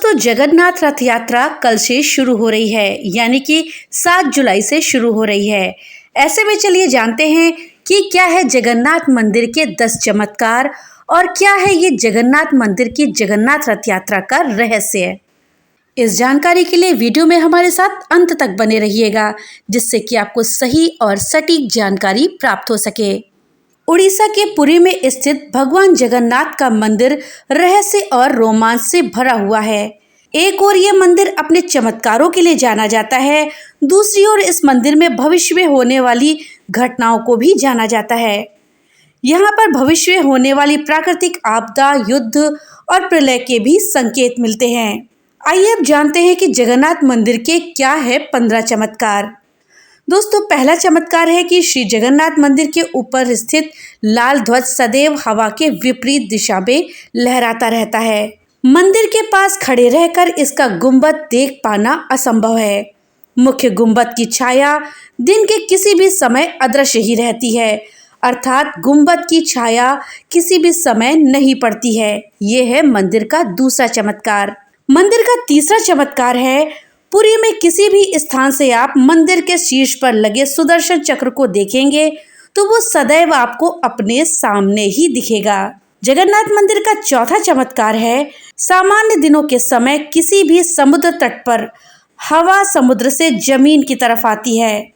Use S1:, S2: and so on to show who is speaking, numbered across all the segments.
S1: दोस्तों, जगन्नाथ रथ यात्रा कल से शुरू हो रही है, यानी कि 7 जुलाई से शुरू हो रही है। ऐसे में चलिए जानते हैं कि क्या है जगन्नाथ मंदिर के 10 चमत्कार और क्या है ये जगन्नाथ मंदिर की जगन्नाथ रथ यात्रा का रहस्य। इस जानकारी के लिए वीडियो में हमारे साथ अंत तक बने रहिएगा, जिससे कि आपको सही और सटीक जानकारी प्राप्त हो सके। उड़ीसा के पुरी में स्थित भगवान जगन्नाथ का मंदिर रहस्य और रोमांच से भरा हुआ है। एक ओर ये मंदिर अपने चमत्कारों के लिए जाना जाता है, दूसरी ओर इस मंदिर में भविष्य में होने वाली घटनाओं को भी जाना जाता है। यहाँ पर भविष्य में होने वाली प्राकृतिक आपदा, युद्ध और प्रलय के भी संकेत मिलते हैं। आइए अब जानते हैं कि जगन्नाथ मंदिर के क्या है 15 चमत्कार। दोस्तों, पहला चमत्कार है कि श्री जगन्नाथ मंदिर के ऊपर स्थित लाल ध्वज सदैव हवा के विपरीत दिशा में लहराता रहता है। मंदिर के पास खड़े रहकर इसका गुंबद देख पाना असंभव है। मुख्य गुंबद की छाया दिन के किसी भी समय अदृश्य ही रहती है, अर्थात गुंबद की छाया किसी भी समय नहीं पड़ती है। ये है मंदिर का दूसरा चमत्कार। मंदिर का तीसरा चमत्कार है पुरी में किसी भी स्थान से आप मंदिर के शीर्ष पर लगे सुदर्शन चक्र को देखेंगे तो वो सदैव आपको अपने सामने ही दिखेगा। जगन्नाथ मंदिर का चौथा चमत्कार है सामान्य दिनों के समय किसी भी समुद्र तट पर हवा समुद्र से जमीन की तरफ आती है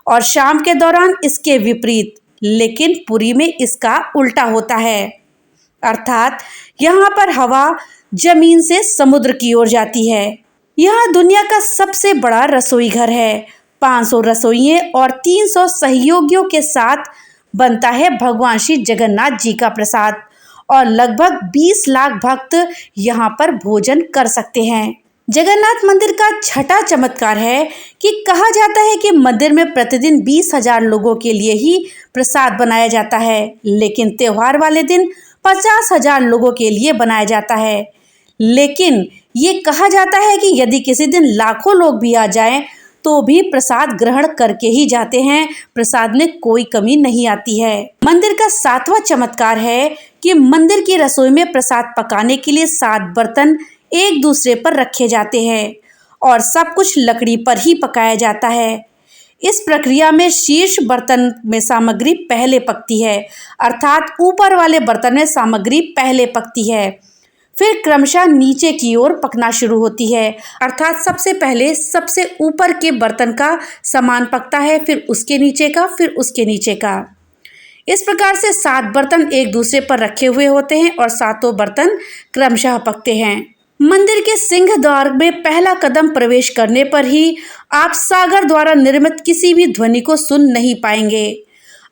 S1: और शाम के दौरान इसके विपरीत, लेकिन पुरी में इसका उल्टा होता है, अर्थात यहाँ पर हवा जमीन से समुद्र की ओर जाती है। यह दुनिया का सबसे बड़ा रसोई घर है। 500 रसोइये और 300 सहयोगियों के साथ बनता है भगवान श्री जगन्नाथ जी का प्रसाद और लगभग 20 लाख भक्त यहाँ पर भोजन कर सकते हैं। जगन्नाथ मंदिर का छठा चमत्कार है कि कहा जाता है कि मंदिर में प्रतिदिन 20,000 लोगों के लिए ही प्रसाद बनाया जाता है, लेकिन त्योहार वाले दिन 50,000 लोगों के लिए बनाया जाता है। लेकिन ये कहा जाता है कि यदि किसी दिन लाखों लोग भी आ जाएं तो भी प्रसाद ग्रहण करके ही जाते हैं, प्रसाद में कोई कमी नहीं आती है। मंदिर का सातवां चमत्कार है कि मंदिर की रसोई में प्रसाद पकाने के लिए 7 बर्तन एक दूसरे पर रखे जाते हैं और सब कुछ लकड़ी पर ही पकाया जाता है। इस प्रक्रिया में शीर्ष बर्तन में सामग्री पहले पकती है, अर्थात ऊपर वाले बर्तन में सामग्री पहले पकती है, फिर क्रमशः नीचे की ओर पकना शुरू होती है, अर्थात सबसे पहले सबसे ऊपर के बर्तन का सामान पकता है, फिर उसके नीचे का, फिर उसके नीचे का। इस प्रकार से 7 बर्तन एक दूसरे पर रखे हुए होते हैं और सातों बर्तन क्रमशः पकते हैं। मंदिर के सिंह द्वार में पहला कदम प्रवेश करने पर ही आप सागर द्वारा निर्मित किसी भी ध्वनि को सुन नहीं पाएंगे।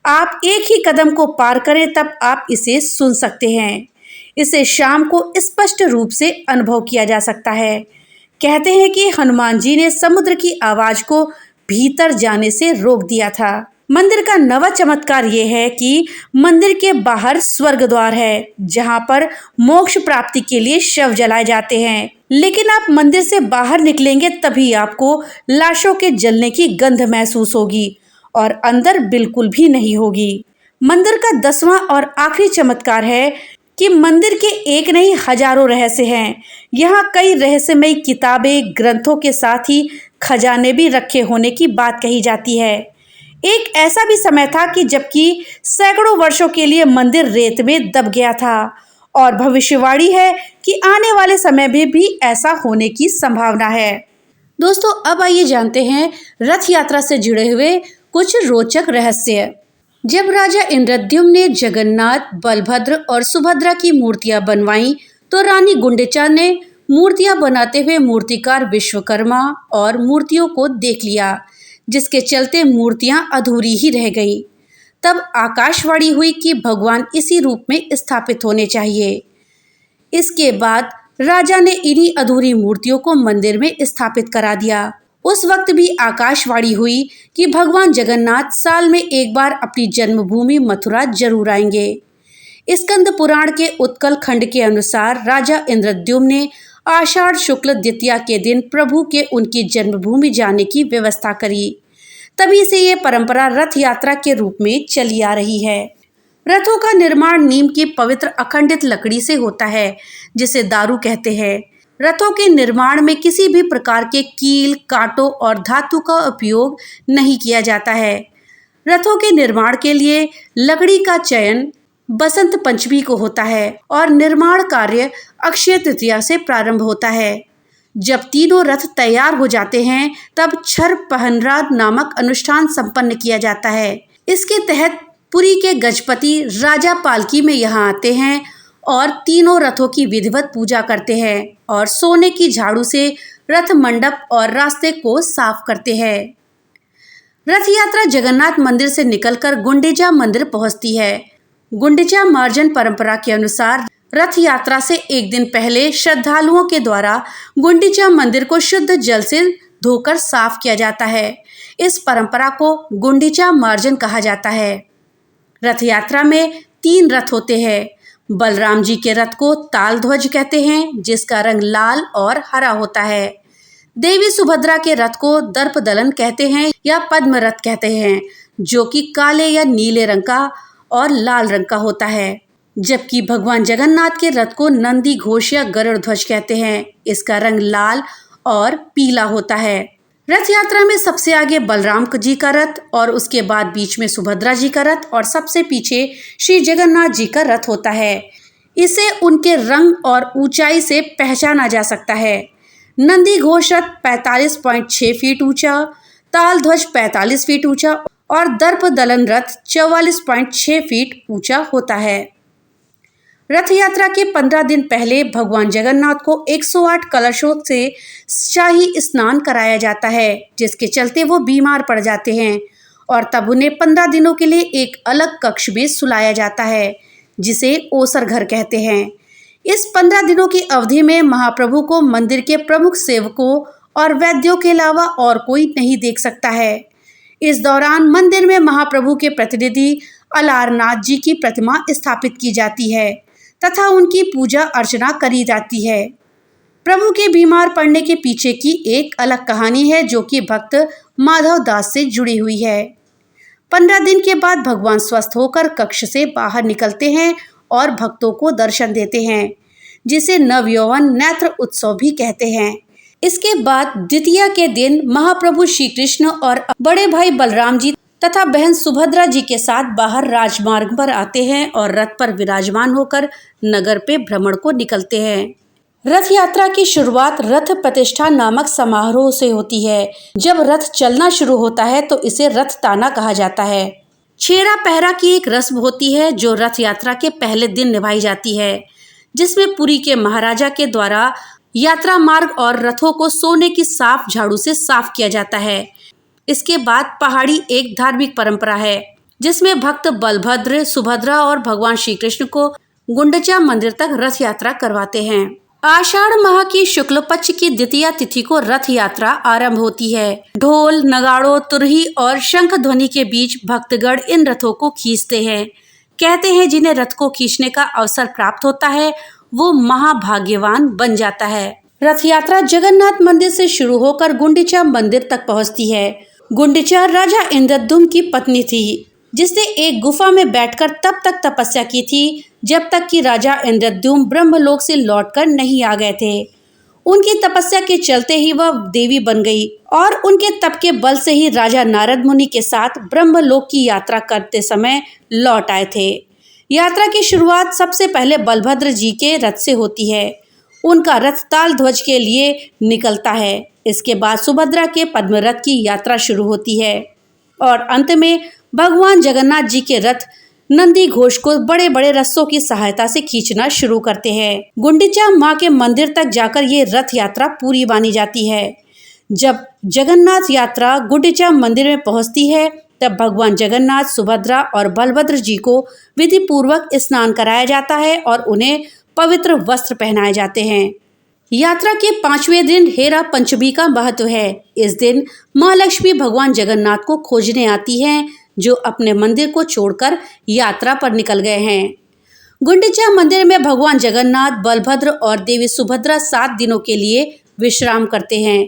S1: आप एक ही कदम को पार करें तब आप इसे सुन सकते हैं। इसे शाम को स्पष्ट रूप से अनुभव किया जा सकता है। कहते हैं कि हनुमान जी ने समुद्र की आवाज को भीतर जाने से रोक दिया था। मंदिर का 9वां चमत्कार ये है कि मंदिर के बाहर स्वर्ग द्वार है, जहाँ पर मोक्ष प्राप्ति के लिए शव जलाए जाते हैं, लेकिन आप मंदिर से बाहर निकलेंगे तभी आपको लाशों के जलने की गंध महसूस होगी और अंदर बिल्कुल भी नहीं होगी। मंदिर का 10वां और आखिरी चमत्कार है कि मंदिर के एक नहीं हजारों रहस्य हैं। यहाँ कई रहस्यमयी किताबें, ग्रंथों के साथ ही खजाने भी रखे होने की बात कही जाती है। एक ऐसा भी समय था कि जबकि सैकड़ों वर्षों के लिए मंदिर रेत में दब गया था और भविष्यवाणी है कि आने वाले समय में भी ऐसा होने की संभावना है। दोस्तों, अब आइए जानते हैं रथ यात्रा से जुड़े हुए कुछ रोचक रहस्य। जब राजा इंद्रद्युम्न ने जगन्नाथ, बलभद्र और सुभद्रा की मूर्तियां बनवाईं तो रानी गुंडिचा ने मूर्तियां बनाते हुए मूर्तिकार विश्वकर्मा और मूर्तियों को देख लिया, जिसके चलते मूर्तियां अधूरी ही रह गईं। तब आकाशवाणी हुई कि भगवान इसी रूप में स्थापित होने चाहिए। इसके बाद राजा ने इन्हीं अधूरी मूर्तियों को मंदिर में स्थापित करा दिया। उस वक्त भी आकाशवाणी हुई कि भगवान जगन्नाथ साल में एक बार अपनी जन्मभूमि मथुरा जरूर आएंगे। स्कंद पुराण के उत्कल खंड के अनुसार राजा इंद्रद्युम्न ने आषाढ़ शुक्ल द्वितीया के दिन प्रभु के उनकी जन्मभूमि जाने की व्यवस्था करी। तभी से ये परंपरा रथ यात्रा के रूप में चली आ रही है। रथों का निर्माण नीम की पवित्र अखंडित लकड़ी से होता है, जिसे दारू कहते हैं। रथों के निर्माण में किसी भी प्रकार के कील, कांटों और धातु का उपयोग नहीं किया जाता है। रथों के निर्माण के लिए लकड़ी का चयन बसंत पंचमी को होता है और निर्माण कार्य अक्षय तृतीया से प्रारंभ होता है। जब तीनों रथ तैयार हो जाते हैं तब छर पहनराद नामक अनुष्ठान संपन्न किया जाता है। इसके तहत पुरी के गजपति राजा पालकी में यहाँ आते हैं और तीनों रथों की विधिवत पूजा करते हैं और सोने की झाड़ू से रथ मंडप और रास्ते को साफ करते हैं। रथ यात्रा जगन्नाथ मंदिर से निकलकर गुंडीचा मंदिर पहुंचती है। गुंडीचा मार्जन परंपरा के अनुसार रथ यात्रा से एक दिन पहले श्रद्धालुओं के द्वारा गुंडीचा मंदिर को शुद्ध जल से धोकर साफ किया जाता है। इस परंपरा को गुंडीचा मार्जन कहा जाता है। रथ यात्रा में 3 रथ होते हैं। बलराम जी के रथ को ताल ध्वज कहते हैं, जिसका रंग लाल और हरा होता है। देवी सुभद्रा के रथ को दर्पदलन कहते हैं या पद्म रथ कहते हैं, जो कि काले या नीले रंग का और लाल रंग का होता है। जबकि भगवान जगन्नाथ के रथ को नंदी घोष या गरुड़ ध्वज कहते हैं। इसका रंग लाल और पीला होता है। रथ यात्रा में सबसे आगे बलराम जी का रथ और उसके बाद बीच में सुभद्रा जी का रथ और सबसे पीछे श्री जगन्नाथ जी का रथ होता है। इसे उनके रंग और ऊंचाई से पहचाना जा सकता है। नंदी घोष रथ 45.6 फीट ऊंचा, ताल ध्वज 45 फीट ऊंचा और दर्प दलन रथ 44.6 फीट ऊंचा होता है। रथ यात्रा के 15 दिन पहले भगवान जगन्नाथ को 108 कलशों से शाही स्नान कराया जाता है, जिसके चलते वो बीमार पड़ जाते हैं और तब उन्हें 15 दिनों के लिए एक अलग कक्ष में सुलाया जाता है, जिसे ओसर घर कहते हैं। इस 15 दिनों की अवधि में महाप्रभु को मंदिर के प्रमुख सेवकों और वैद्यों के अलावा और कोई नहीं देख सकता है। इस दौरान मंदिर में महाप्रभु के प्रतिनिधि अलारनाथ जी की प्रतिमा स्थापित की जाती है तथा उनकी पूजा अर्चना करी जाती है। प्रभु के बीमार पड़ने के पीछे की एक अलग कहानी है, जो कि भक्त माधव दास से जुड़ी हुई है। 15 दिन के बाद भगवान स्वस्थ होकर कक्ष से बाहर निकलते हैं और भक्तों को दर्शन देते हैं, जिसे नवयौवन नेत्र उत्सव भी कहते हैं। इसके बाद द्वितीया के दिन महाप्रभु श्री कृष्ण और बड़े भाई बलराम जी तथा बहन सुभद्रा जी के साथ बाहर राजमार्ग पर आते हैं और रथ पर विराजमान होकर नगर पे भ्रमण को निकलते हैं। रथ यात्रा की शुरुआत रथ प्रतिष्ठा नामक समारोह से होती है। जब रथ चलना शुरू होता है तो इसे रथ ताना कहा जाता है। छेरा पहरा की एक रस्म होती है जो रथ यात्रा के पहले दिन निभाई जाती है, जिसमें पुरी के महाराजा के द्वारा यात्रा मार्ग और रथों को सोने की साफ झाड़ू से साफ किया जाता है। इसके बाद पहाड़ी एक धार्मिक परंपरा है, जिसमें भक्त बलभद्र, सुभद्रा और भगवान श्री कृष्ण को गुंडीचा मंदिर तक रथ यात्रा करवाते हैं। आषाढ़ माह की शुक्ल पक्ष की द्वितीया तिथि को रथ यात्रा आरंभ होती है। ढोल, नगाड़ों, तुरही और शंख ध्वनि के बीच भक्तगण इन रथों को खींचते हैं। कहते हैं जिन्हें रथ को खींचने का अवसर प्राप्त होता है वो महाभाग्यवान बन जाता है। रथ यात्रा जगन्नाथ मंदिर से शुरू होकर गुंडीचा मंदिर तक पहुंचती है। गुंडीचा राजा इंद्रद्युम्न की पत्नी थी, जिसने एक गुफा में बैठकर तब तक तपस्या की थी जब तक कि राजा इंद्रद्युम्न ब्रह्मलोक से लौटकर नहीं आ गए थे। उनकी तपस्या के चलते ही वह देवी बन गई और उनके तप के बल से ही राजा नारद मुनि के साथ ब्रह्मलोक की यात्रा करते समय लौट आए थे। यात्रा की शुरुआत सबसे पहले बलभद्र जी के रथ से होती है। उनका रथ ताल ध्वज के लिए निकलता है। इसके बाद सुभद्रा के पद्म रथ की यात्रा शुरू होती है और अंत में भगवान जगन्नाथ जी के रथ नंदी घोष को बड़े बड़े रस्सों की सहायता से खींचना शुरू करते हैं। गुंडीचा माँ के मंदिर तक जाकर ये रथ यात्रा पूरी मानी जाती है। जब जगन्नाथ यात्रा गुंडीचा मंदिर में पहुंचती है तब भगवान जगन्नाथ, सुभद्रा और बलभद्र जी को विधि पूर्वक स्नान कराया जाता है और उन्हें पवित्र वस्त्र पहनाए जाते हैं। यात्रा के 5वें दिन हेरा पंचमी का महत्व है। इस दिन माँ लक्ष्मी भगवान जगन्नाथ को खोजने आती हैं, जो अपने मंदिर को छोड़कर यात्रा पर निकल गए हैं। गुंडीचा मंदिर में भगवान जगन्नाथ, बलभद्र और देवी सुभद्रा 7 दिनों के लिए विश्राम करते हैं।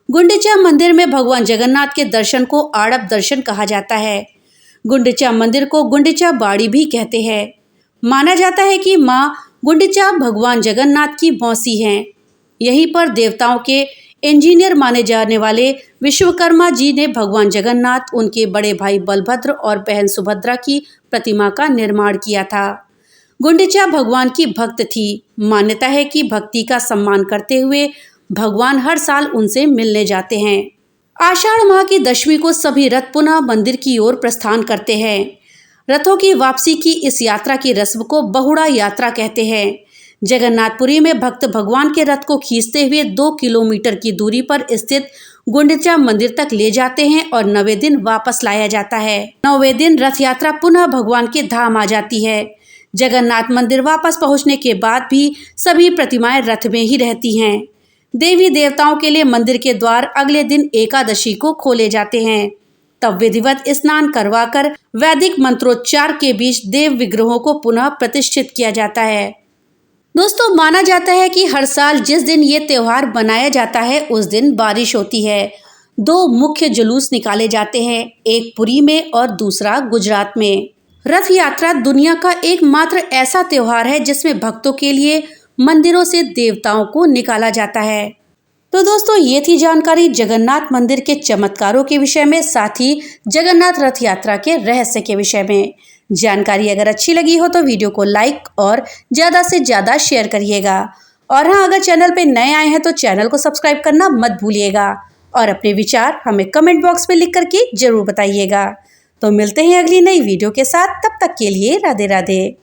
S1: गुंडीचा मंदिर में भगवान जगन्नाथ के दर्शन को आड़प दर्शन कहा जाता है। गुंडीचा मंदिर को गुंडीचा बाड़ी भी कहते हैं। माना जाता है कि माँ गुंडीचा भगवान जगन्नाथ की मौसी हैं। यहीं पर देवताओं के इंजीनियर माने जाने वाले विश्वकर्मा जी ने भगवान जगन्नाथ, उनके बड़े भाई बलभद्र और बहन सुभद्रा की प्रतिमा का निर्माण किया था। गुंडिचा भगवान की भक्त थी। मान्यता है कि भक्ति का सम्मान करते हुए भगवान हर साल उनसे मिलने जाते हैं। आषाढ़ माह की दशमी को सभी रथ पुनः मंदिर की ओर प्रस्थान करते हैं। रथों की वापसी की इस यात्रा की रस्म को बहुड़ा यात्रा कहते हैं। जगन्नाथपुरी में भक्त भगवान के रथ को खींचते हुए 2 किलोमीटर की दूरी पर स्थित गुंडिचा मंदिर तक ले जाते हैं और 9वें दिन वापस लाया जाता है। 9वें दिन रथ यात्रा पुनः भगवान के धाम आ जाती है। जगन्नाथ मंदिर वापस पहुंचने के बाद भी सभी प्रतिमाएं रथ में ही रहती हैं। देवी देवताओं के लिए मंदिर के द्वार अगले दिन एकादशी को खोले जाते हैं। तब विधिवत स्नान करवाकर वैदिक मंत्रोच्चार के बीच देव विग्रहों को पुनः प्रतिष्ठित किया जाता है। दोस्तों, माना जाता है कि हर साल जिस दिन ये त्योहार मनाया जाता है उस दिन बारिश होती है। 2 मुख्य जुलूस निकाले जाते हैं, एक पुरी में और दूसरा गुजरात में। रथ यात्रा दुनिया का एकमात्र ऐसा त्योहार है जिसमें भक्तों के लिए मंदिरों से देवताओं को निकाला जाता है। तो दोस्तों, ये थी जानकारी जगन्नाथ मंदिर के चमत्कारों के विषय में, साथ ही जगन्नाथ रथ यात्रा के रहस्य के विषय में। जानकारी अगर अच्छी लगी हो तो वीडियो को लाइक और ज़्यादा से ज़्यादा शेयर करिएगा। और हाँ, अगर चैनल पे नए आए हैं तो चैनल को सब्सक्राइब करना मत भूलिएगा और अपने विचार हमें कमेंट बॉक्स में लिख करके जरूर बताइएगा। तो मिलते हैं अगली नई वीडियो के साथ, तब तक के लिए राधे राधे।